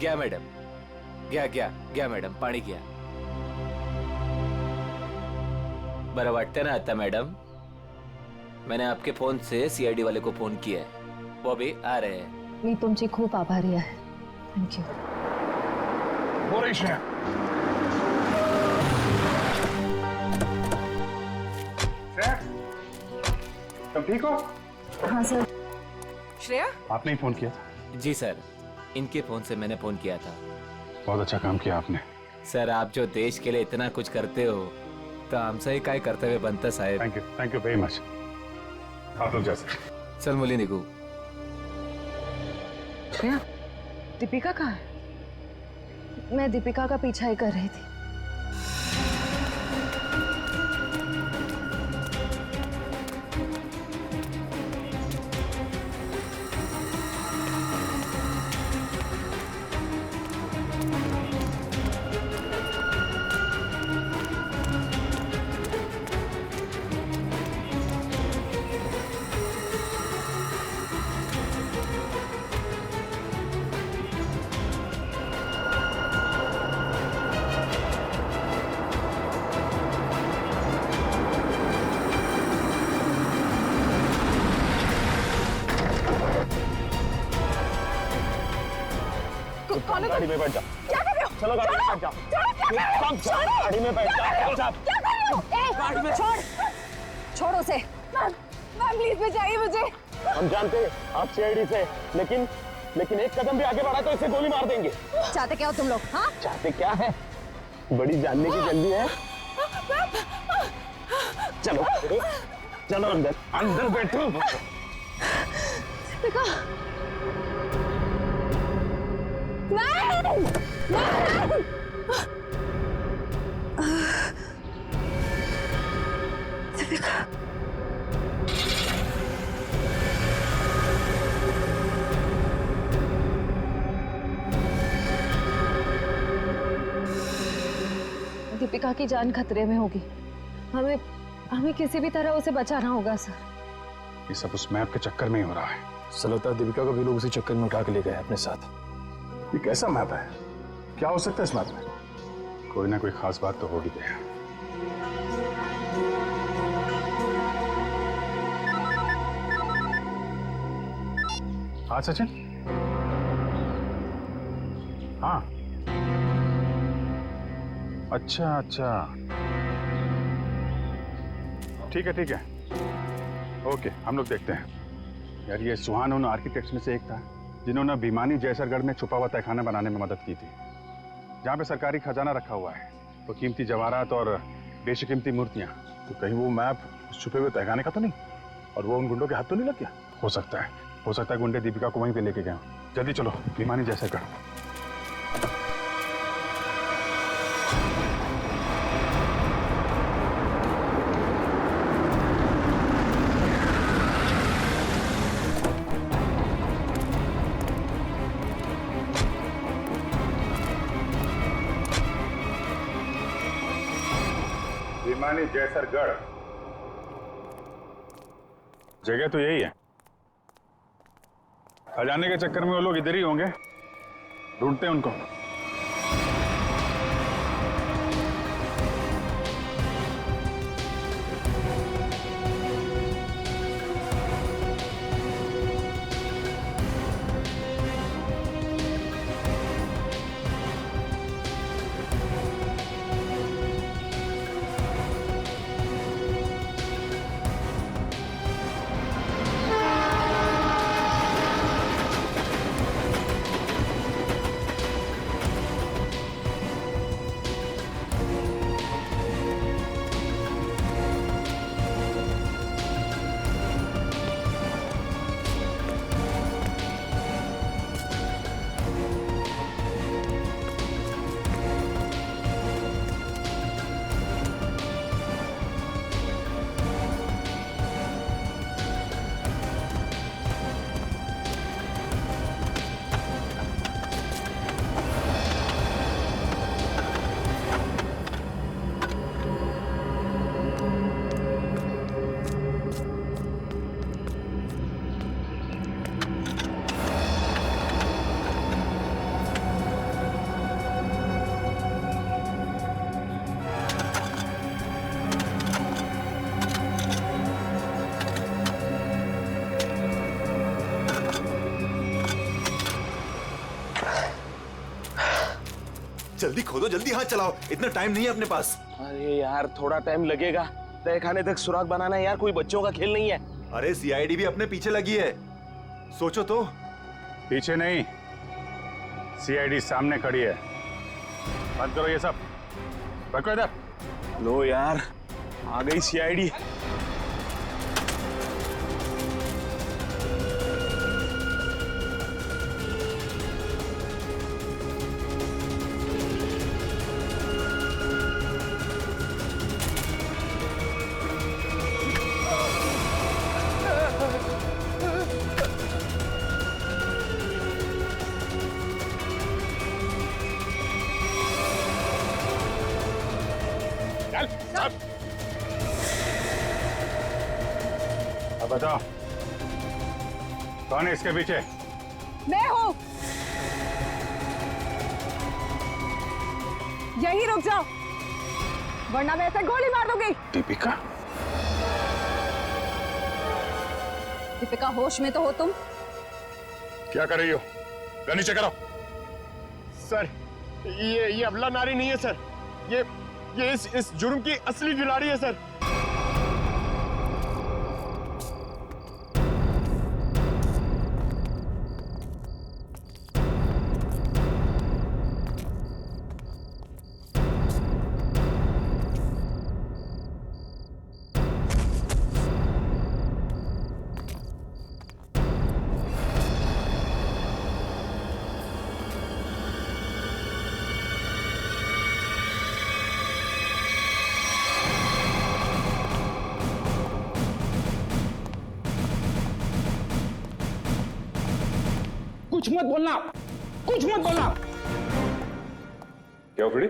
गया मैडम, गया गया गया मैडम, पाणी गया. बरं वाटतं ना आता मैडम? मैंने आपके फोन से सीआईडी वाले को फोन किया है, वो भी आ रहे हैं. मी तुमची खूप आभारी आहे. थँक्यू. हो रही श्रेया. श्रेया, तुम ठीक हो? हाँ सर. श्रेया, आपने ही फोन किया था? जी सर, इनके फोन से मैंने फोन किया था. बहुत अच्छा काम किया आपने. सर, आप जो देश के लिए इतना कुछ करते हो तो आमचंही काय कर्तव्य बनतं साहेब. Thank you very much. आप लोग जैसे. चल मुली निघू. श्रेया, दीपिका कहाँ है? मैं दीपिका का पीछा ही कर रही थी. गाड़ी में बैठ जाओ. क्या कर रहे हो? चलो गाड़ी में बैठ जाओ. गाड़ी में बैठ जाओ. क्या कर रहे हो? गाड़ी में छोड़. छोड़ उसे. मैम, प्लीज बचाइए मुझे. हम जानते हैं आप सीआईडी से, लेकिन एक कदम भी आगे बढ़ा तो इसे गोली मार देंगे. चाहते क्या हो तुम लोग? हाँ, चाहते क्या है? बड़ी जानने की जल्दी है. चलो चलो अंदर अंदर बैठो. दीपिका. नहीं, नहीं. दीपिका. दीपिका की जान खतरे में होगी. हमें किसी भी तरह उसे बचाना होगा सर. ये सब उस मैप के चक्कर में ही हो रहा है. ऐसा लगता है दीपिका को भी लोग उसी चक्कर में उठा के ले गए अपने साथ. ये कैसा मैप है? क्या हो सकता है इस मैप में? कोई ना कोई खास बात तो होगी. हाँ सचिन. हाँ, अच्छा अच्छा, ठीक है. ओके, हम लोग देखते हैं. यार ये सुहान उन आर्किटेक्ट्स में से एक था जिन्होंने भिमानी जैसरगढ़ में छुपा हुआ तहखाना बनाने में मदद की थी, जहाँ पे सरकारी खजाना रखा हुआ है, तो कीमती जवाहरात और बेशकीमती मूर्तियाँ. तो कहीं वो मैप उस छुपे हुए तहखाने का तो नहीं, और वो उन गुंडों के हाथ तो नहीं लग गया? हो सकता है गुंडे दीपिका को वहीं पे लेके गए. जल्दी चलो भिमानी जैसरगढ़. भिमानी जैसरगढ़ जगह तो यही है. खजाने के चक्कर में वो लोग इधर ही होंगे. ढूंढते हैं उनको. जल्दी खोदो, जल्दी हाथ चलाओ, इतना टाइम नहीं है अपने पास। अरे यार थोड़ा टाइम लगेगा, तहखाने तक सुराग बनाना है यार, कोई बच्चों का खेल नहीं है। अरे सीआईडी भी अपने पीछे लगी है, सोचो तो। पीछे नहीं, सीआईडी सामने खड़ी है। बंद करो ये सब, रखो इधर। लो यार, आ गई सीआईडी। अब बताओ कौन है इसके पीछे? मैं हूँ। यही रुक जाओ, वरना मैं ऐसे गोली मार दूंगी। दीपिका, दीपिका होश में तो हो तुम? क्या कर रही हो? गन नीचे करो। सर ये अबला नारी नहीं है सर, ये इस जुर्म की असली खिलाड़ी है सर। कुछ मत बोलना, कुछ मत बोलना। क्या Freddy?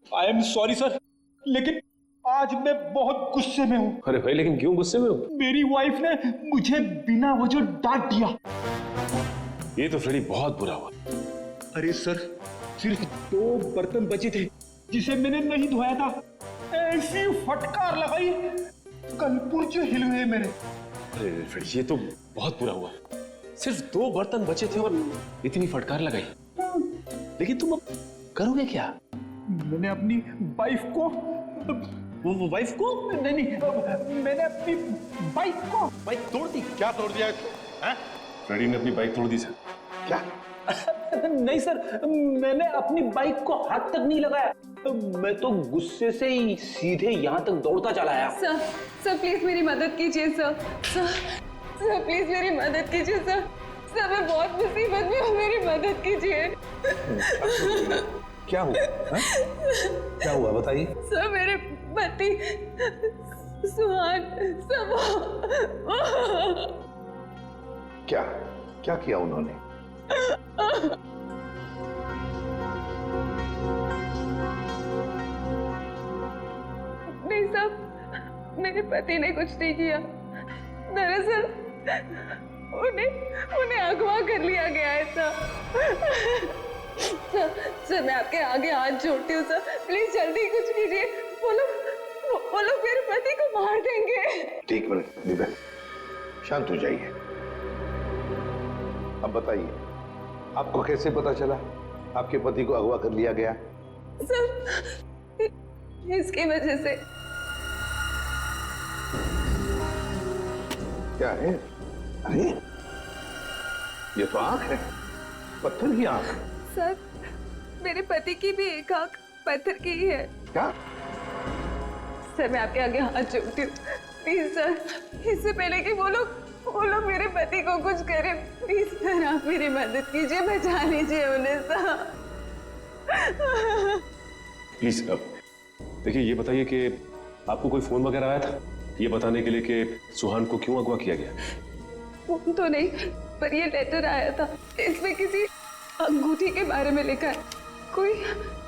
I am sorry sir, लेकिन आज मैं बहुत गुस्से में हूँ। अरे भाई लेकिन क्यों गुस्से में हो? मेरी वाइफ ने मुझे बिना वजह डांट दिया। ये तो फ्रेडी बहुत बुरा हुआ। अरे सर, सिर्फ 2 बर्तन बचे थे जिसे मैंने नहीं धोया था, ऐसी फटकार लगाई कल पुर्जे हिल गए मेरे। अरे फ्रेडी ये तो बहुत बुरा हुआ। सिर्फ 2 बर्तन बचे थे और इतनी फटकार लगाई। लेकिन तुम अब करोगे क्या? मैंने अपनी वाइफ को वो वाइफ को नहीं, मैंने अपनी बाइक को बाइक तोड़ दी? क्या तोड़ दिया इसको? फ्रेडी ने अपनी बाइक तोड़ दी सर। क्या? नहीं सर, मैंने अपनी बाइक को हाथ तक नहीं लगाया, मैं तो गुस्से से ही सीधे यहाँ तक दौड़ता चला आया। सर प्लीज मेरी मदद कीजिए सर। सर प्लीज मेरी मदद कीजिए सर। सर मैं बहुत मुसीबत में हूँ, मेरी मदद कीजिए। क्या हुआ? क्या हुआ बताइए। सर मेरे पति सुहान सब क्या क्या किया उन्होंने? नहीं साहब, मेरे पति ने कुछ नहीं किया। दरअसल उन्हें अगवा कर लिया गया है सर। सर मैं आपके आगे हाथ जोड़ती हूँ सर, प्लीज जल्दी कुछ कीजिए। वो लोग मेरे पति को मार देंगे। एक मिनट दिव्या, शांत हो जाइए। अब बताइए, आपको कैसे पता चला आपके पति को अगवा कर लिया गया? सर इसकी वजह से। क्या है? अरे ये तो आंख है, पत्थर की आंख। सर मेरे पति की भी एक आंख पत्थर की ही है। क्या? सर मैं आपके आगे हाथ जोड़ती हूँ, प्लीज सर, इससे पहले कि वो लोग मेरे पति को कुछ करें, प्लीज सर आप मेरी मदद कीजिए, बचा लीजिए उन्हें सर। प्लीज अब देखिए, ये बताइए कि आपको कोई फोन वगैरह आया था ये बताने के लिए कि सुहान को क्यों अगवा किया गया? फोन तो नहीं, पर ये लेटर आया था, इसमें किसी अंगूठी के बारे में लिखा है।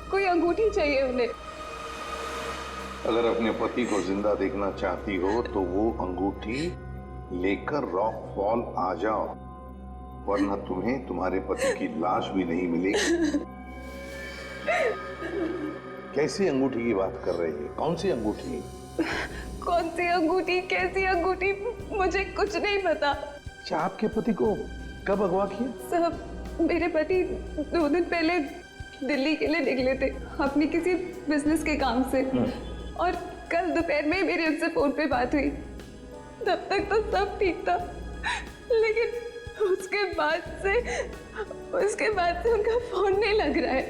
कोई अंगूठी चाहिए उन्हें। अगर अपने पति को जिंदा देखना चाहती हो तो वो अंगूठी लेकर रॉक फॉल आ जाओ, वरना तुम्हें तुम्हारे पति की लाश भी नहीं मिलेगी। कैसी अंगूठी की बात कर रही है? कौन सी अंगूठी? कौन सी अंगूठी, कैसी अंगूठी, मुझे कुछ नहीं पता। अच्छा, आपके पति को कब अगवा किया? साहब मेरे पति 2 दिन पहले दिल्ली के लिए निकले थे अपनी किसी बिजनेस के काम से, और कल दोपहर में मेरी उनसे फोन पे बात हुई। तब तक तो सब ठीक था, लेकिन उसके बाद से उनका फोन नहीं लग रहा है।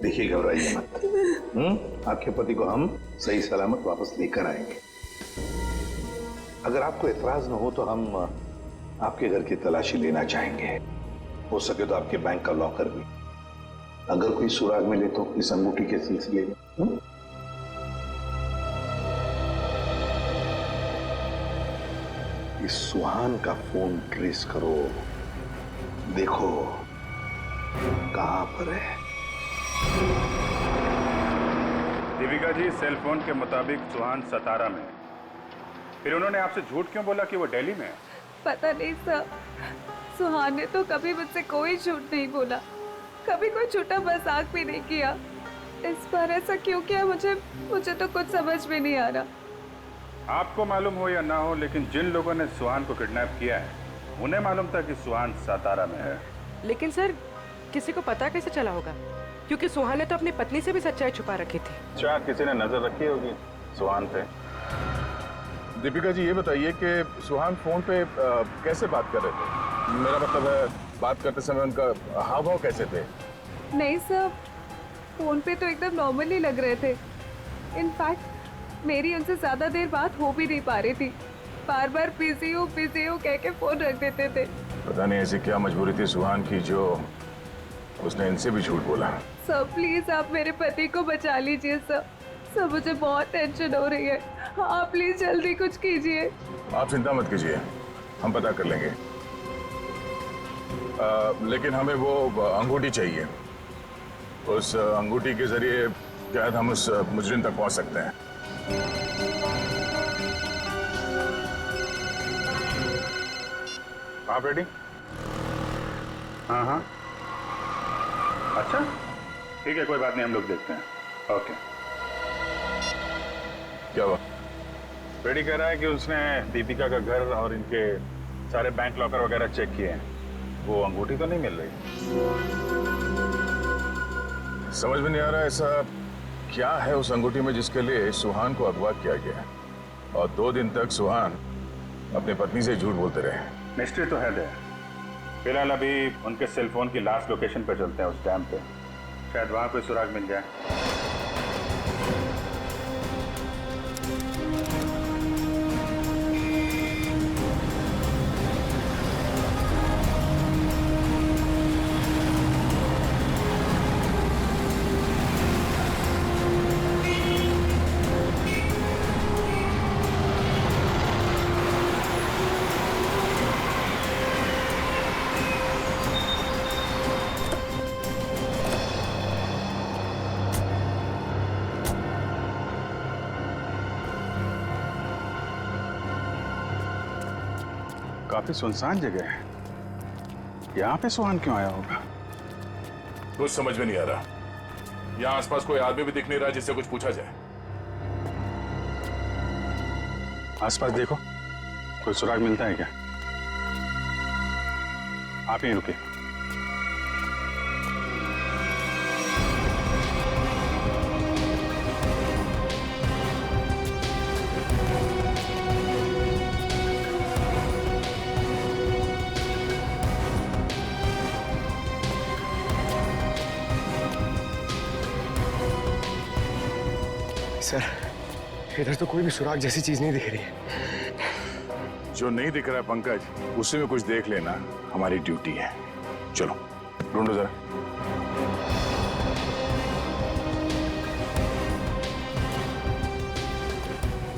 देखिए, घबराइए मत। आपके पति को हम सही सलामत वापस लेकर आएंगे। अगर आपको एतराज न हो तो हम आपके घर की तलाशी लेना चाहेंगे। हो सके तो आपके बैंक का लॉकर भी, अगर कोई सुराग मिले तो इस अंगूठी के सिलसिले में। इस सुहान का फोन ट्रेस करो, देखो कहां पर है। दीपिका जी, सेल फोन के मुताबिक सुहान सतारा में है। फिर उन्होंने आपसे झूठ क्यों बोला कि वो दिल्ली में है? पता नहीं सर, सुहान ने तो कभी मुझसे कोई झूठ नहीं बोला, कभी कोई छोटा मजाक भी नहीं किया। इस बार ऐसा क्यों किया मुझे तो कुछ समझ में नहीं आ रहा। आपको मालूम हो या ना हो, लेकिन जिन लोगों ने सुहान को किडनैप किया है उन्हें मालूम था कि सुहान सतारा में है। लेकिन सर, किसी को पता कैसे चला होगा? क्योंकि सुहान ने तो अपनी पत्नी से भी सच्चाई छुपा रखी थी। शायद किसी ने नजर रखी होगी सुहान पे। दीपिका जी, ये बताइए कि सुहान फोन पे कैसे बात कर रहे थे? मेरा मतलब है, बात करते समय उनका हाव भाव कैसे थे? नहीं सर, फोन पे तो एकदम नॉर्मली लग रहे थे। इनफैक्ट मेरी उनसे ज्यादा देर बात हो भी नहीं पा रही थी, बार बार बिजी हो कह के फोन रख देते थे। पता नहीं ऐसी क्या मजबूरी थी सुहान की जो उसने इनसे भी झूठ बोला। सर प्लीज आप मेरे पति को बचा लीजिए सर। सर मुझे बहुत टेंशन हो रही है, हाँ प्लीज जल्दी कुछ कीजिए। आप चिंता मत कीजिए, हम पता कर लेंगे। लेकिन हमें वो अंगूठी चाहिए। उस अंगूठी के जरिए शायद हम उस मुजरिम तक पहुंच सकते हैं। आप रेडी? हाँ हाँ, अच्छा ठीक है, कोई बात नहीं, हम लोग देखते हैं। ओके। क्या हुआ? रेडी कह रहा है कि उसने दीपिका का घर और इनके सारे बैंक लॉकर वगैरह चेक किए हैं, वो अंगूठी तो नहीं मिल रही। समझ में नहीं आ रहा ऐसा क्या है उस अंगूठी में जिसके लिए सुहान को अगवा किया गया, और 2 दिन तक सुहान अपनी पत्नी से झूठ बोलते रहे। मिस्ट्री तो है। फिलहाल अभी उनके सेलफोन की लास्ट लोकेशन पे चलते हैं, उस डैम पे, शायद वहां कोई सुराग मिल जाए। काफी सुनसान जगह है, यहाँ पे सुहान क्यों आया होगा? कुछ समझ में नहीं आ रहा। यहाँ आसपास कोई आदमी भी दिख नहीं रहा जिससे कुछ पूछा जाए। आसपास देखो, कोई सुराग मिलता है क्या? आप यहीं रुके। सर, इधर तो कोई भी सुराग जैसी चीज नहीं दिख रही है। जो नहीं दिख रहा है पंकज, उसी में कुछ देख लेना हमारी ड्यूटी है। चलो ढूंढो जरा।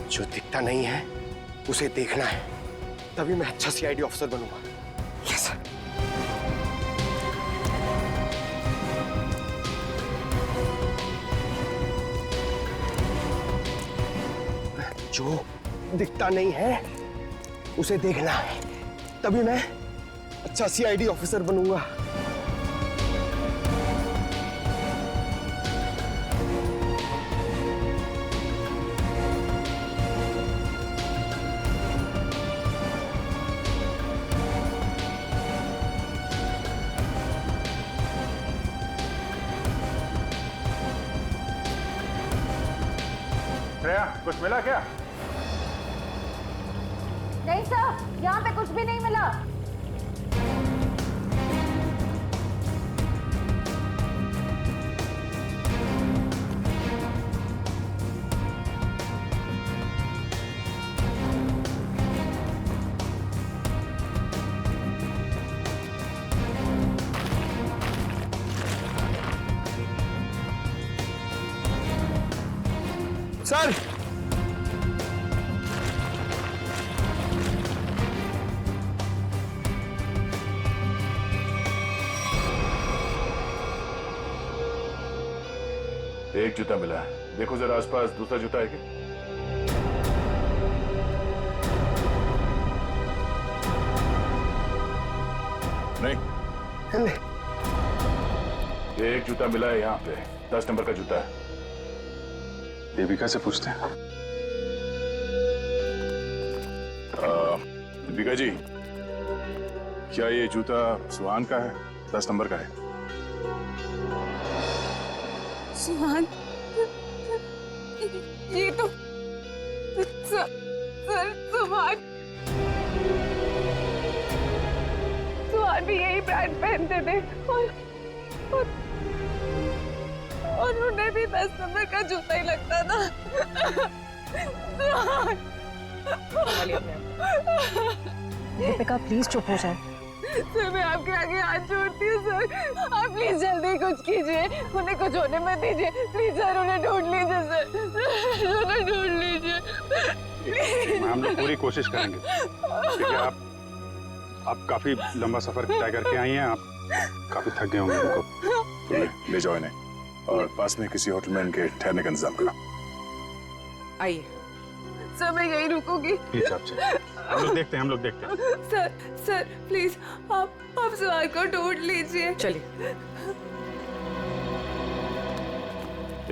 जो दिखता नहीं है उसे देखना है, तभी मैं अच्छा सीआईडी ऑफिसर बनूंगा। Yes sir. जो दिखता नहीं है उसे देखना है, तभी मैं अच्छा सीआईडी ऑफिसर बनूंगा। श्रेया, कुछ मिला क्या? नहीं सर, यहाँ पे कुछ भी नहीं मिला। सर, एक जूता मिला है, देखो जरा आसपास दूसरा जूता है क्या? नहीं, ये एक जूता मिला है यहाँ पे, 10 नंबर का जूता है। देविका से पूछते हैं। दीपिका जी, क्या ये जूता सुहान का है? 10 नंबर का है। सुहान, ये तो सर सुहान भी यही ब्रांड पहनते थे और उन्हें भी 10 नंबर का जूता ही लगता था। दीपिका प्लीज चुप हो जाए। सर मैं आपके आगे हाथ जोड़ती हूँ सर, आप प्लीज जल्दी कुछ कीजिए, उन्हें कुछ होने मत दीजिए प्लीज सर, उन्हें ढूंढ लीजिए सर, उन्हें ढूंढ लीजिए। हम लोग पूरी कोशिश करेंगे। देखिए आप काफी लंबा सफर तय करके आई हैं, आप काफी थक गए होंगे। उनको ले जाओ इन्हें और पास में किसी होटल में इनके ठहरने का इंतजाम करो। आइए। सर मैं यही रुकूंगी। हम लोग देखते हैं। सर प्लीज आप सुहान को ढूंढ लीजिए। चलिए।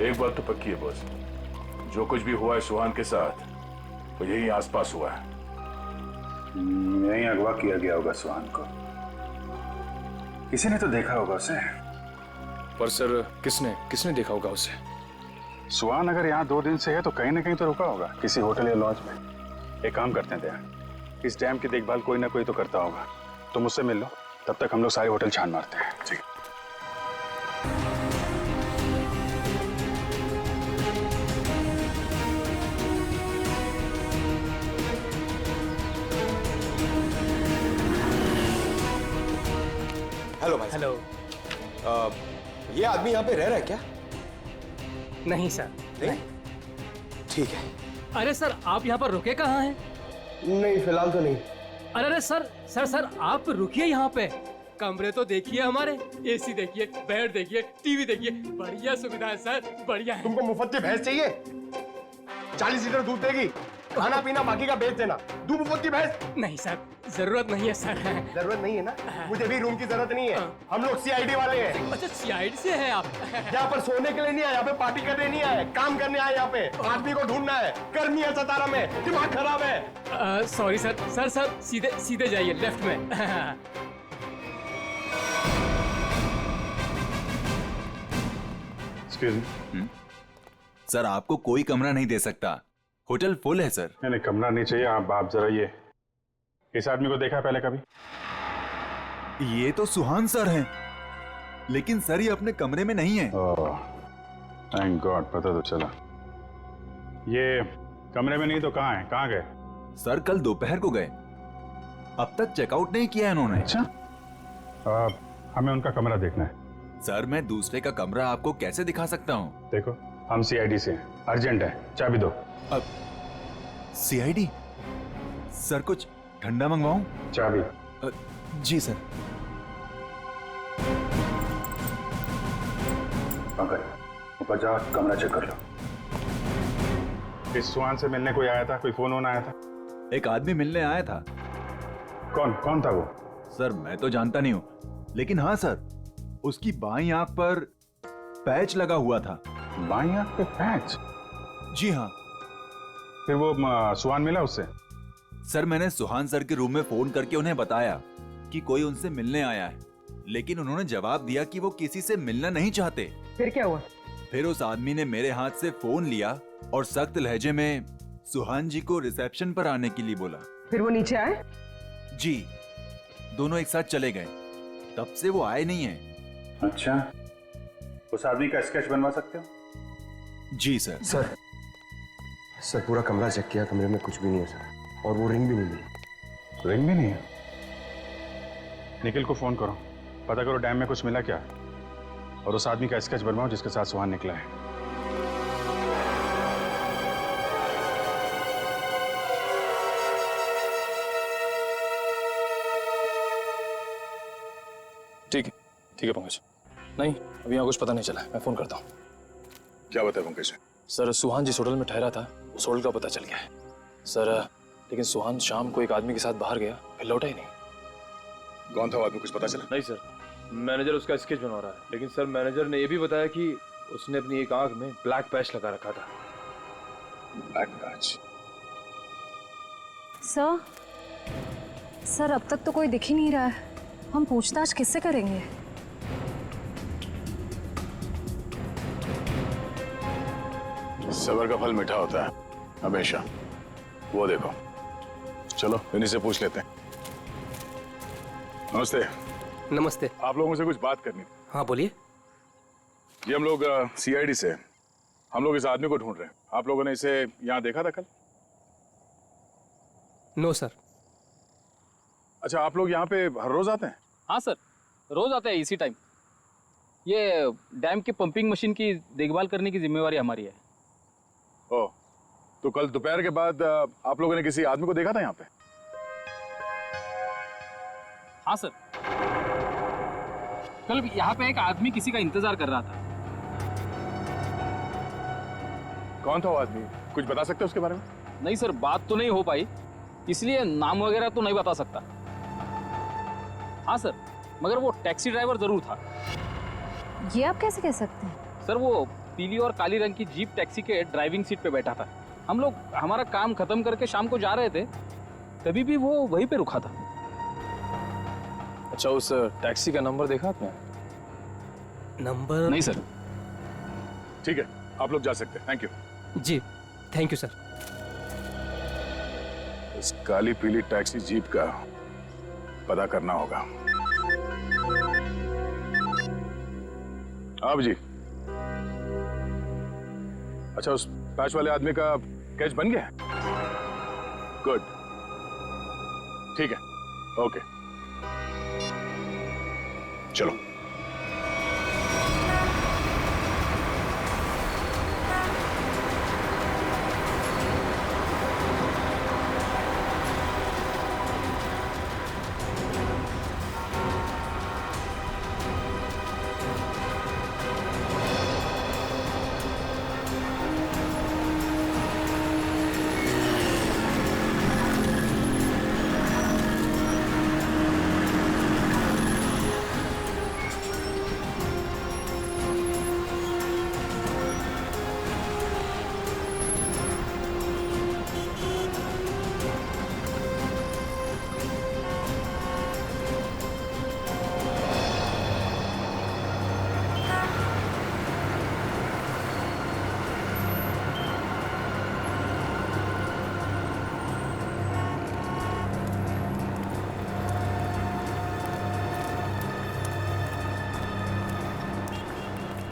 एक बात तो पक्की है बॉस, जो कुछ भी हुआ है सुहान के साथ वो यही आसपास हुआ है। यहीं अगवा किया गया होगा सुहान को, किसी ने तो देखा होगा उसे। पर सर किसने देखा होगा उसे? सुहान अगर यहाँ 2 दिन से है तो कहीं ना कहीं तो रुका होगा, किसी होटल या लॉज में। एक काम करते हैं दया, इस डैम की देखभाल कोई ना कोई तो करता होगा, तो मुझसे मिल लो, तब तक हम लोग सारे होटल छान मारते हैं। ठीक। हेलो भाई। हेलो। ये आदमी यहाँ पे रह रहा है क्या? नहीं सर। नहीं? ठीक है। अरे सर, आप यहाँ पर रुके कहाँ हैं? नहीं, फिलहाल तो नहीं। अरे सर आप रुकिए यहाँ पे। कमरे तो देखिए हमारे, एसी देखिए, बेड देखिए, टीवी देखिए, बढ़िया सुविधा है सर, बढ़िया है। तुमको मुफ्त की भैंस चाहिए? 40 लीटर दूध देगी, खाना पीना बाकी का बेच देना। दूध मुफ्त की भैंस? नहीं सर, जरूरत नहीं है सर। जरूरत नहीं है ना? मुझे भी रूम की जरूरत नहीं है, हम लोग सीआईडी वाले हैं। अच्छा, सीआईडी से है आप? यहाँ पर सोने के लिए नहीं आए, यहाँ पे पार्टी करने नहीं आए, काम करने आए। यहाँ पे आदमी को ढूंढना है, गर्मी है सतारा में, दिमाग खराब है। सॉरी सर, सीधे जाइए लेफ्ट में। सर आपको कोई कमरा नहीं दे सकता, होटल फुल है सर। नहीं कमरा नहीं चाहिए। आप जरा ये इस आदमी को देखा है पहले कभी? ये तो सुहान सर हैं, लेकिन सर ये अपने कमरे में नहीं है। थैंक गॉड, पता तो चला। ये कमरे में नहीं तो कहाँ है? कहाँ गए? सर कल दोपहर को गए, अब तक चेकआउट नहीं किया इन्होंने। अच्छा, हमें उनका कमरा देखना है। सर मैं दूसरे का कमरा आपको कैसे दिखा सकता हूँ? देखो हम सीआईडी से हैं, अर्जेंट है, चाबी दो। अब सीआईडी? सर कुछ ठंडा मंगवाऊं? चाबी। जी सर। ऊपर जा, कमरा चेक कर लो। इस सुहान से मिलने कोई आया था? कोई फोन आया था? एक आदमी मिलने आया था। कौन था वो? सर मैं तो जानता नहीं हूँ, लेकिन हाँ सर, उसकी बाईं आंख पर पैच लगा हुआ था। बाईं आंख पे पैच? जी हाँ। फिर वो सुहान मिला उससे? सर मैंने सुहान सर के रूम में फोन करके उन्हें बताया कि कोई उनसे मिलने आया है, लेकिन उन्होंने जवाब दिया कि वो किसी से मिलना नहीं चाहते। फिर क्या हुआ? फिर उस आदमी ने मेरे हाथ से फोन लिया और सख्त लहजे में सुहान जी को रिसेप्शन पर आने के लिए बोला। फिर वो नीचे आए? जी, दोनों एक साथ चले गए। तब से वो आए नहीं है। अच्छा, उस आदमी का स्केच बनवा सकते हो? जी सर। सर पूरा कमरा चेक किया, कमरे में कुछ भी नहीं है सर, और वो रिंग भी नहीं मिली। रिंग भी नहीं है? निखिल को फोन करो, पता करो डैम में कुछ मिला क्या, और उस आदमी का स्केच बनवाओ जिसके साथ सुहान निकला है। ठीक है पंकज। नहीं, अभी यहाँ कुछ पता नहीं चला, मैं फोन करता हूँ। क्या बताया पंकज? सर सुहान जिस होटल में ठहरा था उस होटल का पता चल गया है सर, लेकिन सुहान शाम को एक आदमी के साथ बाहर गया, फिर लौटा ही नहीं। कौन था वो आदमी, कुछ पता चला? नहीं सर, मैनेजर उसका स्केच बनवा रहा है, लेकिन सर मैनेजर ने यह भी बताया कि उसने अपनी एक आंख में ब्लैक पैच लगा रखा था। Black patch? सर अब तक तो कोई दिख ही नहीं रहा है, हम पूछताछ किससे करेंगे? सबर का फल मीठा होता है हमेशा, वो देखो। चलो इन्हीं से पूछ लेते हैं। नमस्ते। नमस्ते। आप लोगों से कुछ बात करनी थी। हाँ बोलिए। ये हम लोग सीआईडी से, हम लोग इस आदमी को ढूंढ रहे हैं। आप लोगों ने इसे यहाँ देखा था कल? No sir. अच्छा, आप लोग यहाँ पे हर रोज आते हैं? हाँ सर, रोज आते हैं इसी टाइम। ये डैम की पंपिंग मशीन की देखभाल करने की जिम्मेवारी हमारी है। ओह, तो कल दोपहर के बाद आप लोगों ने किसी आदमी को देखा था यहाँ पे? हाँ सर, कल यहाँ पे एक आदमी किसी का इंतजार कर रहा था। कौन था वो आदमी, कुछ बता सकते हो उसके बारे में? नहीं सर, बात तो नहीं हो पाई, इसलिए नाम वगैरह तो नहीं बता सकता। हाँ सर, मगर वो टैक्सी ड्राइवर जरूर था। ये आप कैसे कह सकते हैं? सर वो पीली और काली रंग की जीप टैक्सी के ड्राइविंग सीट पे बैठा था। हम लोग हमारा काम खत्म करके शाम को जा रहे थे, तभी भी वो वहीं पे रुका था। अच्छा, उस टैक्सी का नंबर देखा आपने? नंबर? नहीं सर। ठीक है, आप लोग जा सकते हैं। Thank you. जी थैंक यू सर। इस काली पीली टैक्सी जीप का पता करना होगा। आप जी। अच्छा, उस पैच वाले आदमी का कैच बन गया? गुड, ठीक है, ओके, चलो।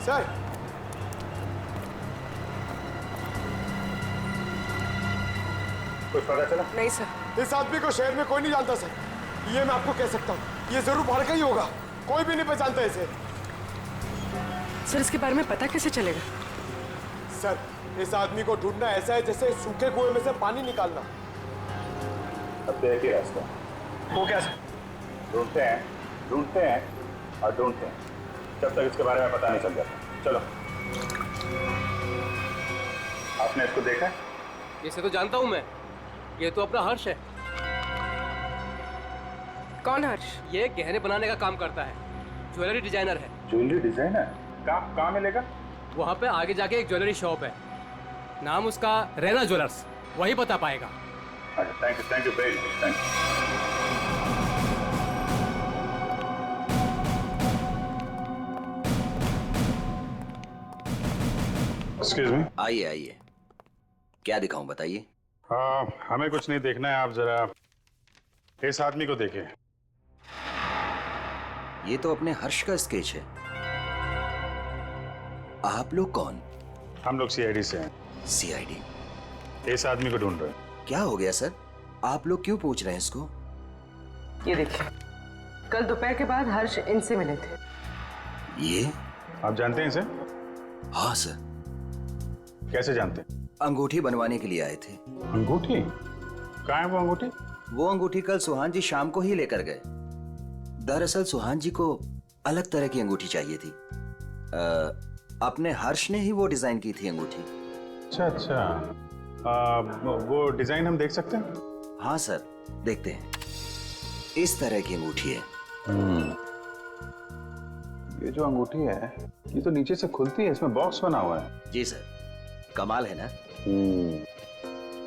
सर, कुछ पता चला? नहीं सर। इस आदमी को शहर में कोई नहीं जानता सर, ये मैं आपको कह सकता हूँ। ये जरूर बाहर का ही होगा, कोई भी नहीं पहचानता इसे। सर इसके बारे में पता कैसे चलेगा? सर इस आदमी को ढूंढना ऐसा है जैसे सूखे कुएं में से पानी निकालना। अब तो एक ही रास्ता। वो क्या सर? ढूंढते हैं और ढूंढते हैं जब तक इसके बारे में पता नहीं चल जाता। चलो। आपने इसको देखा है? इसे तो जानता हूँ मैं, ये तो अपना हर्ष है। कौन हर्ष? ये गहने बनाने का काम करता है, ज्वेलरी डिजाइनर है। Jewellery designer? कहाँ मिलेगा? वहाँ पे आगे जाके एक ज्वेलरी शॉप है, नाम उसका रैना ज्वेलर्स, वही बता पाएगा। अच्छा, thank you very much, thank you. Excuse me. आइए आइए, क्या दिखाऊं बताइए। हमें कुछ नहीं देखना है, आप जरा इस आदमी को देखिए। ये तो अपने हर्ष का स्केच है। आप लोग कौन? हम लोग सीआईडी से हैं। सीआईडी? इस आदमी को ढूंढ रहे हैं। क्या हो गया सर, आप लोग क्यों पूछ रहे हैं इसको? ये देखिए, कल दोपहर के बाद हर्ष इनसे मिले थे। ये आप जानते हैं इसे? हाँ सर। कैसे जानते हैं? अंगूठी बनवाने के लिए आए थे। अंगूठी? कहाँ है वो अंगूठी? वो अंगूठी कल सुहान जी शाम को ही लेकर गए। दरअसल सुहान जी को अलग तरह की अंगूठी चाहिए थी। अपने हर्ष ने ही वो डिजाइन की थी अंगूठी। अच्छा अच्छा, वो डिजाइन हम देख सकते हैं? हाँ सर, देखते हैं। इस तरह की अंगूठी है। ये जो अंगूठी है ये तो नीचे से खुलती है, इसमें बॉक्स बना हुआ है। जी सर, कमाल है ना।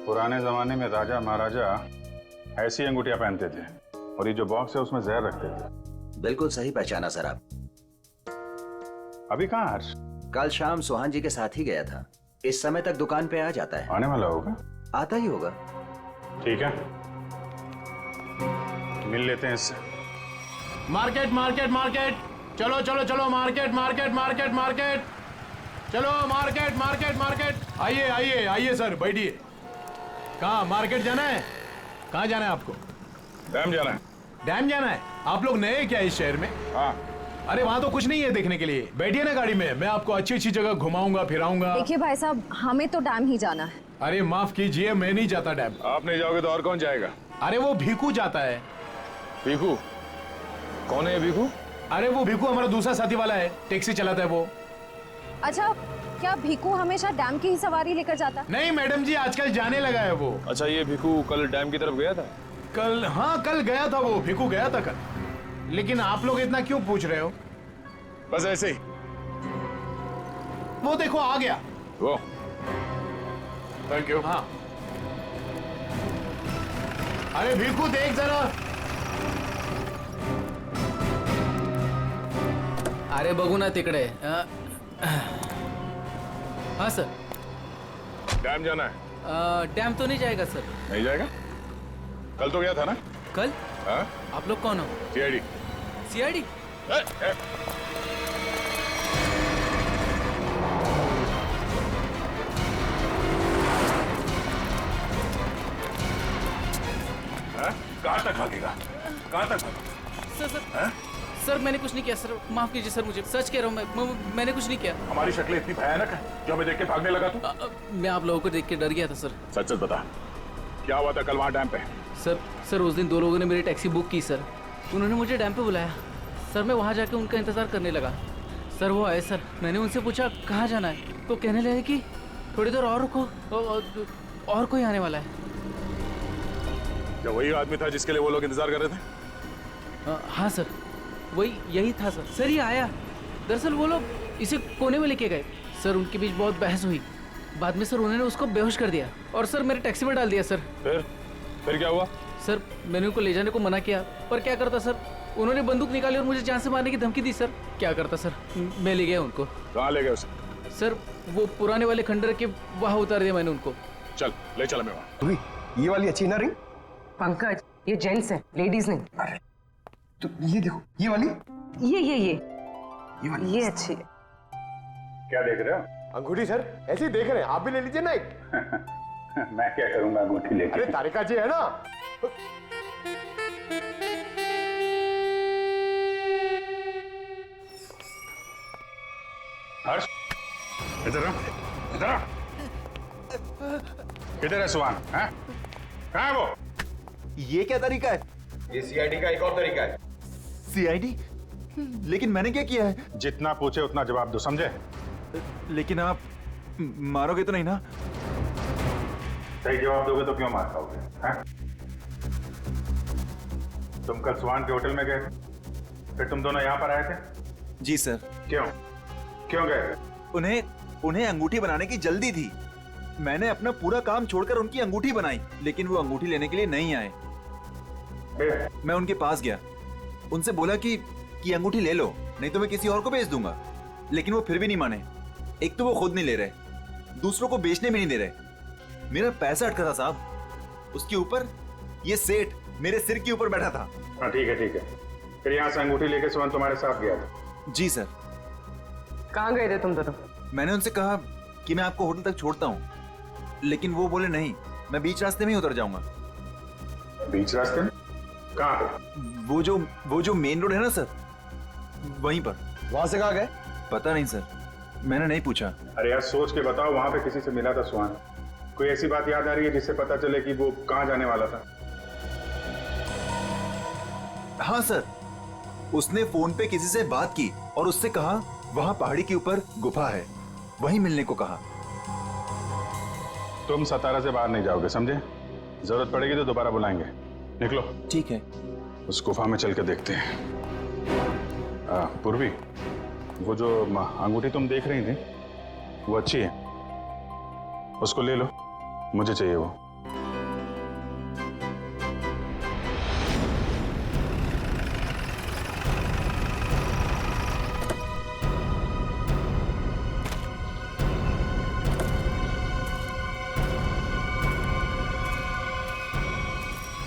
पुराने जमाने में राजा महाराजा ऐसी अंगूठियां पहनते थे, और ये जो बॉक्स है उसमें जहर रखते थे। बिल्कुल सही पहचाना सर आप। अभी कहाँ हर्ष? कल शाम सुहान जी के साथ ही गया था। इस समय तक दुकान पे आ जाता है। आने वाला होगा? आता ही होगा। ठीक है, मिल लेते हैं इससे। मार्केट मार्केट मार्केट, चलो चलो चलो, मार्केट मार्केट मार्केट मार्केट, चलो मार्केट मार्केट मार्केट। आइए आइए आइए सर, बैठिए। कहाँ मार्केट जाना है? कहाँ जाना है आपको? डैम जाना है। डैम जाना है? आप लोग नए क्या इस शहर में? हाँ। अरे वहाँ तो कुछ नहीं है देखने के लिए। बैठिए ना गाड़ी में, मैं आपको अच्छी अच्छी जगह घुमाऊंगा फिराऊंगा। देखिए भाई साहब, हमें तो डैम ही जाना है। अरे माफ कीजिए, मैं नहीं जाता डैम। आप नहीं जाओगे तो और कौन जाएगा? अरे वो भीखू जाता है। भीखू? कौन है भीखू? अरे वो भीखू हमारा दूसरा साथी वाला है, टैक्सी चलाता है वो। अच्छा, क्या भीखू हमेशा डैम की ही सवारी लेकर जाता है? नहीं मैडम जी, आजकल जाने लगा है वो। अच्छा, ये भीखू कल डैम की तरफ गया था? कल? हाँ कल गया था वो, भीखू गया था कल। लेकिन आप लोग इतना क्यों पूछ रहे हो? बस ऐसे ही। वो देखो आ गया वो। Thank you. हाँ। अरे भीखू देख जरा। अरे बघू ना तिकडे। हाँ सर। डैम जाना है? डैम तो नहीं जाएगा सर। नहीं जाएगा? कल तो गया था ना? कल? हाँ? आप लोग कौन हो? सीआईडी। सीआईडी? कहाँ तक भागेगा? कहाँ तक भागेगा? सर सर सर मैंने कुछ नहीं किया सर, माफ कीजिए सर, मुझे सच कह रहा हूँ मैंने कुछ नहीं किया। हमारी शक्लें इतनी भयानक है जो हमें देख के भागने लगा तू? मैं आप लोगों को देख के डर गया था सर। सच सच बता, क्या हुआ था कल वहाँ डैम पे? सर उस दिन दो लोगों ने मेरी टैक्सी बुक की सर। उन्होंने मुझे डैम पे बुलाया सर। मैं वहाँ जाके उनका इंतजार करने लगा सर। वो आए सर, मैंने उनसे पूछा कहाँ जाना है, तो कहने लगे कि थोड़ी देर और रुको, और कोई आने वाला है। क्या वही आदमी था जिसके लिए वो लोग इंतजार कर रहे थे? हाँ सर, वही यही था सर। सर ये आया, दरअसल वो लोग इसे कोने में लेके गए सर। उनके बीच बहुत बहस हुई। बाद में सर उन्होंने उसको बेहोश कर दिया और सर मेरे टैक्सी में डाल दिया सर। फिर क्या हुआ? सर मैंने उनको ले जाने को मना किया, पर क्या करता सर, उन्होंने बंदूक निकाली और मुझे जान से मारने की धमकी दी सर। क्या करता सर, मैं ले गया उनको। कहाँ ले गए उसे? सर वो पुराने वाले खंडर के वहाँ उतार दिया मैंने उनको। चल ले चला मैं वहाँ। ये वाली अच्छी ना रिंग? पंकज, ये जेंट्स है, लेडीज नहीं। अरे तो ये देखो, ये वाली। ये वाली, ये अच्छी है। क्या देख रहे हो? अंगूठी सर, ऐसे ही देख रहे हैं, आप भी ले लीजिए ना एक। मैं क्या करूंगा अंगूठी लेके? अरे तारिका जी है ना। हर्ष, इधर आ, इधर आ। किधर है सुहान? हैं? कहाँ है वो? ये क्या तरीका है? ये सीआईडी का एक और तरीका है। सीआईडी? लेकिन मैंने क्या किया है? जितना पूछे उतना जवाब दो, समझे? लेकिन आप मारोगे तो नहीं ना? सही जवाब दोगे तो क्यों मार खाओगे? हैं? तुम कल सुहान के होटल में गए, फिर तुम दोनों यहाँ पर आए थे? जी सर। क्यों गए? उन्हें अंगूठी बनाने की जल्दी थी। मैंने अपना पूरा काम छोड़कर उनकी अंगूठी बनाई, लेकिन वो अंगूठी लेने के लिए नहीं आए। मैं उनके पास गया, उनसे बोला कि अंगूठी ले लो, नहीं तो मैं किसी और को भेज दूंगा। लेकिन वो फिर भी नहीं माने। एक तो वो खुद नहीं ले रहे, दूसरों को बेचने भी नहीं दे रहे। मेरा पैसा अटका था साहब, उसके ऊपर ये सेठ मेरे सिर के ऊपर बैठा था। हाँ ठीक है ठीक है। फिर यहाँ से अंगूठी लेके सुहान तुम्हारे साथ गया था? जी सर। कहाँ गए थे तुम दोनों? मैंने उनसे कहा कि मैं आपको होटल तक छोड़ता हूँ, लेकिन वो बोले नहीं, मैं बीच रास्ते में ही उतर जाऊंगा। बीच रास्ते में? कहाँ पे? वो जो मेन रोड है ना सर, वहीं पर। वहां से कहाँ गए? पता नहीं सर, मैंने नहीं पूछा। अरे यार सोच के बताओ, वहां पे किसी से मिला था सुहान? कोई ऐसी बात याद आ रही है जिससे पता चले कि वो कहाँ जाने वाला था? हाँ सर, उसने फोन पे किसी से बात की और उससे कहा वहां पहाड़ी के ऊपर गुफा है, वहीं मिलने को कहा। तुम सतारा से बाहर नहीं जाओगे, समझे? जरूरत पड़ेगी तो दोबारा बुलाएंगे। निकलो। ठीक है। उस गुफा में चल के देखते हैं। पूर्वी, वो जो अंगूठी तुम देख रही थी वो अच्छी है, उसको ले लो, मुझे चाहिए वो।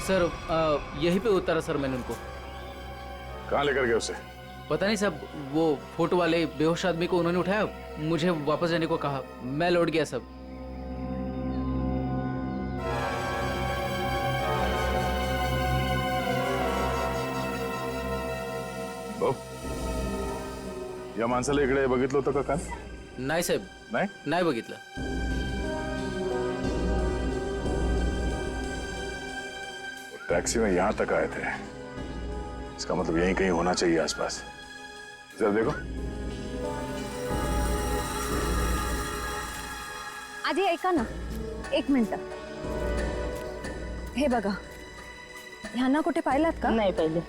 सर यहीं पे उतारा सर मैंने उनको। कहाँ लेकर गए उसे? पता नहीं सब, वो फोटो वाले बेहोश आदमी को उन्होंने उठाया, मुझे वापस जाने को कहा, मैं लौट गया सब। या माणसाला इकडे बघितलं होतं का काल? नाही साहेब, नाही बघितलं। टैक्सी में यहां तक आए थे, इसका मतलब यहीं कहीं होना चाहिए आसपास। जरा देखो। आधी ऐका ना, एक मिनिट। हे बघा, ह्यांना कुठे पाहिलात का? नाही पाहिले।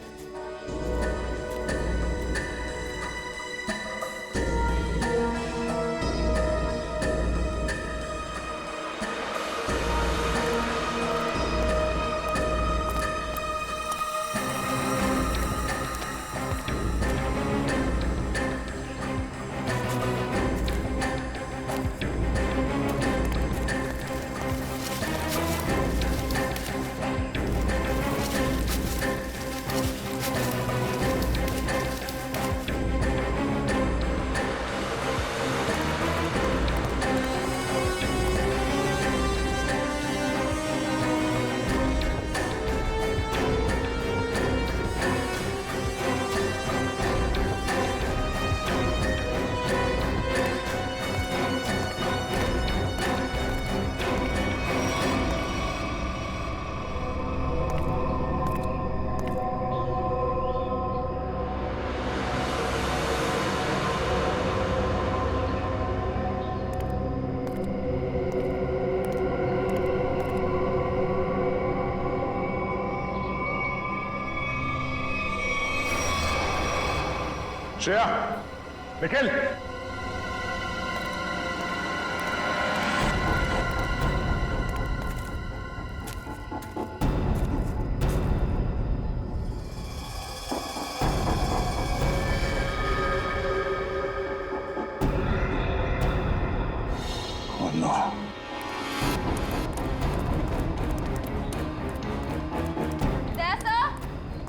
Shreya, Nikhil, oh no.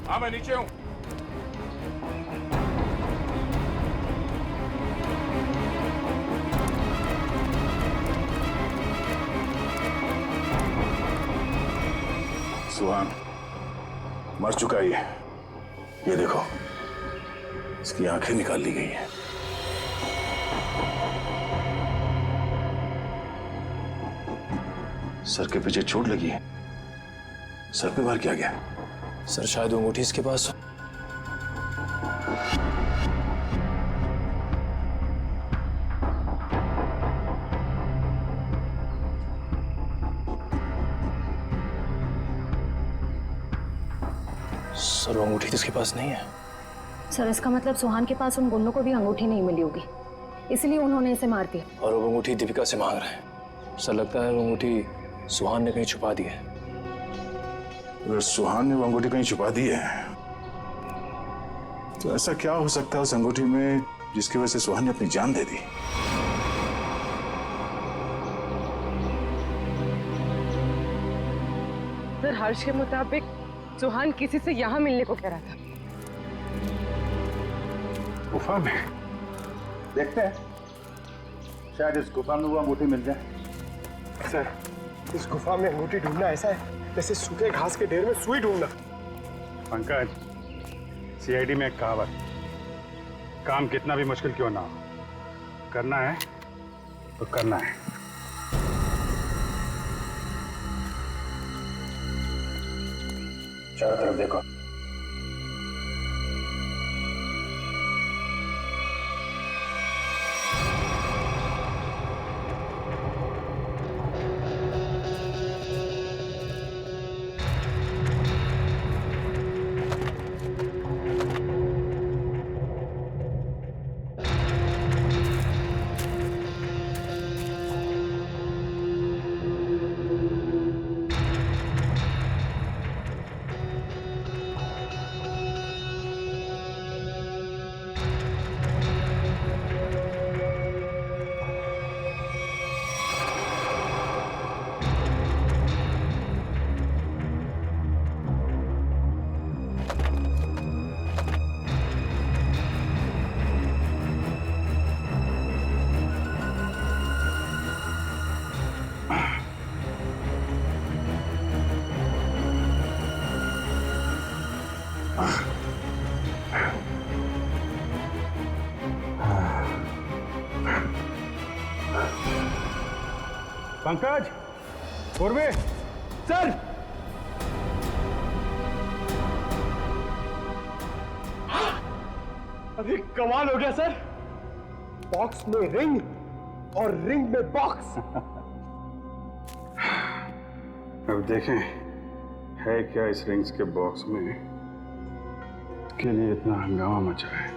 हाँ मैं नीचे हूं। सुहान मर चुका है ये देखो, इसकी आंखें निकाल ली गई हैं। सर के पीछे चोट लगी है। सर पे वार किया गया। सर शायद वो अंगूठी इसके पास। सर वो अंगूठी तो इसके पास नहीं है। सर इसका मतलब सुहान के पास उन गुंडों को भी अंगूठी नहीं मिली होगी, इसलिए उन्होंने इसे मार दिया। और वो अंगूठी दीपिका से मांग रहे हैं। सर लगता है वो अंगूठी सुहान ने कहीं छुपा दी है। अगर सुहान ने वो अंगूठी कहीं छुपा दी है तो ऐसा क्या हो सकता है उस अंगूठी में जिसकी वजह से सुहान ने अपनी जान दे दी? सर हर्ष के मुताबिक सुहान किसी से यहाँ मिलने को कह रहा था। गुफा में देखते हैं, शायद इस गुफा में वो अंगूठी मिल जाए। सर, इस गुफा में अंगूठी ढूंढना ऐसा है जैसे सूखे घास के ढेर में सुई ढूंढना। पंकज, सीआईडी में एक कहावत, काम कितना भी मुश्किल क्यों ना हो, करना है तो करना है। चारों तरफ देखो। पंकज, पूर्वे, सर। अरे कमाल हो गया सर, बॉक्स में रिंग और रिंग में बॉक्स। अब देखें है क्या इस रिंग्स के बॉक्स में, के लिए इतना हंगामा मचा है।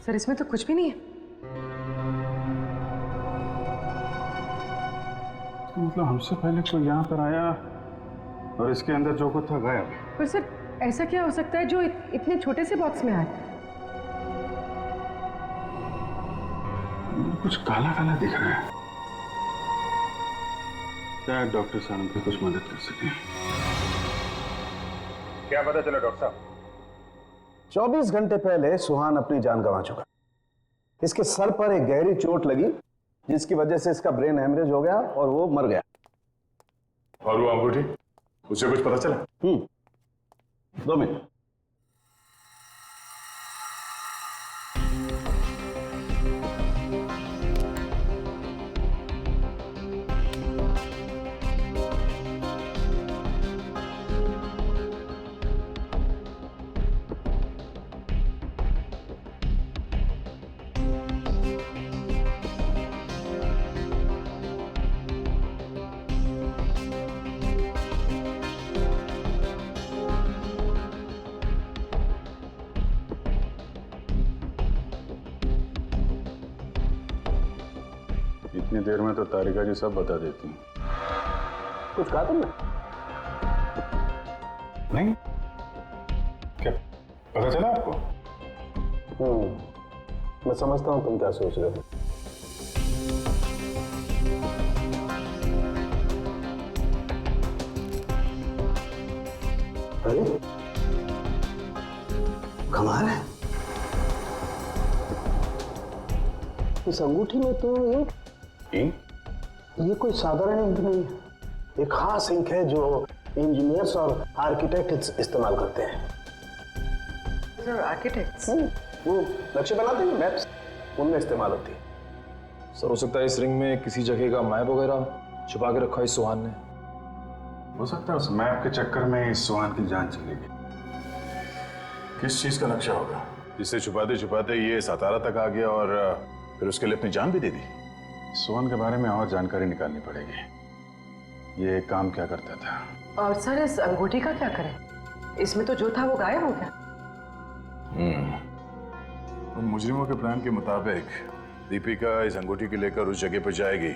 सर इसमें तो कुछ भी नहीं है। तो मतलब हमसे पहले कोई यहाँ पर आया और इसके अंदर जो कुछ था गायब। पर सर ऐसा क्या हो सकता है जो इतने छोटे से बॉक्स में आए? कुछ काला काला दिख रहा है, शायद डॉक्टर साहब हमको कुछ मदद कर सके। क्या पता चला डॉक्टर साहब? 24 घंटे पहले सुहान अपनी जान गंवा चुका। इसके सर पर एक गहरी चोट लगी जिसकी वजह से इसका ब्रेन हेमरेज हो गया और वो मर गया। और वो अंगूठी, उसे कुछ पता चला? 2 मिनट। इतनी देर में तो तारिका जी सब बता देती हैं। कुछ कहा तुमने? नहीं, क्या पता चला आपको? मैं समझता हूं तुम क्या सोच रहे हो। अरे कमाल है, इस अंगूठी में तो इंक, ये कोई साधारण इंक नहीं है, एक खास इंक है जो इंजीनियर्स और आर्किटेक्ट इस्तेमाल करते हैं। सर आर्किटेक्ट्स वो नक्शे बनाते हैं, मैप्स, उनमें इस्तेमाल होती है। सर हो सकता है इस रिंग में किसी जगह का मैप वगैरह छुपा के रखा है सुहान ने। हो सकता है उस मैप के चक्कर में इस सुहान की जान चली गई। किस चीज का नक्शा होगा जिससे छुपाते छुपाते ये सातारा तक आ गया और फिर उसके लिए अपनी जान भी दे दी? सुहान के बारे में और जानकारी निकालनी पड़ेगी। ये काम क्या करता था? और सर इस अंगूठी का क्या करें? इसमें तो जो था वो गायब हो गया। उन मुजरिमों के प्लान के मुताबिक दीपिका इस अंगूठी को लेकर उस जगह पर जाएगी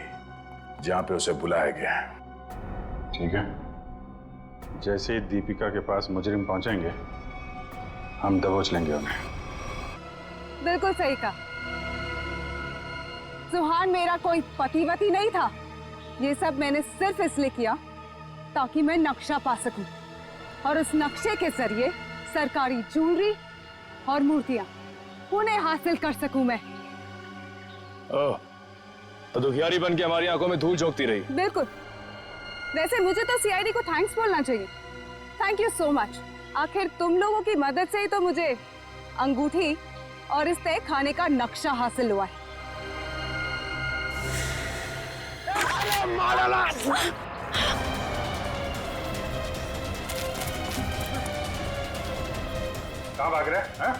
जहां पे उसे बुलाया गया। ठीक है, जैसे ही दीपिका के पास मुजरिम पहुंचेंगे हम दबोच लेंगे उन्हें। बिल्कुल सही कहा। सुहान मेरा कोई पतिवती नहीं था। ये सब मैंने सिर्फ इसलिए किया ताकि मैं नक्शा पा सकूं और उस नक्शे के जरिए सरकारी ज्वेलरी और मूर्तियां उन्हें हासिल कर सकूं मैं। ओह, तो दुखियारी बन के हमारी आंखों में धूल झोंकती रही। बिल्कुल। वैसे मुझे तो सीआईडी को थैंक्स बोलना चाहिए। Thank you so much. आखिर तुम लोगों की मदद से ही तो मुझे अंगूठी और इस तय खाने का नक्शा हासिल हुआ है। कहाँ भाग रहे हैं?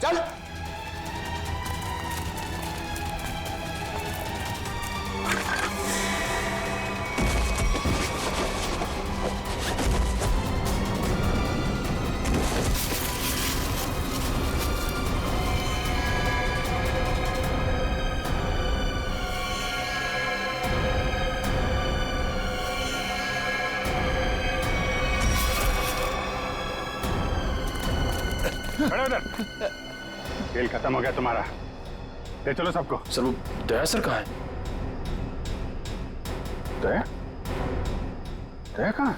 चल। खड़े उधर। खेल खत्म हो गया तुम्हारा। ले चलो सबको। सर वो दया सर कहाँ है? दया? दया कहाँ?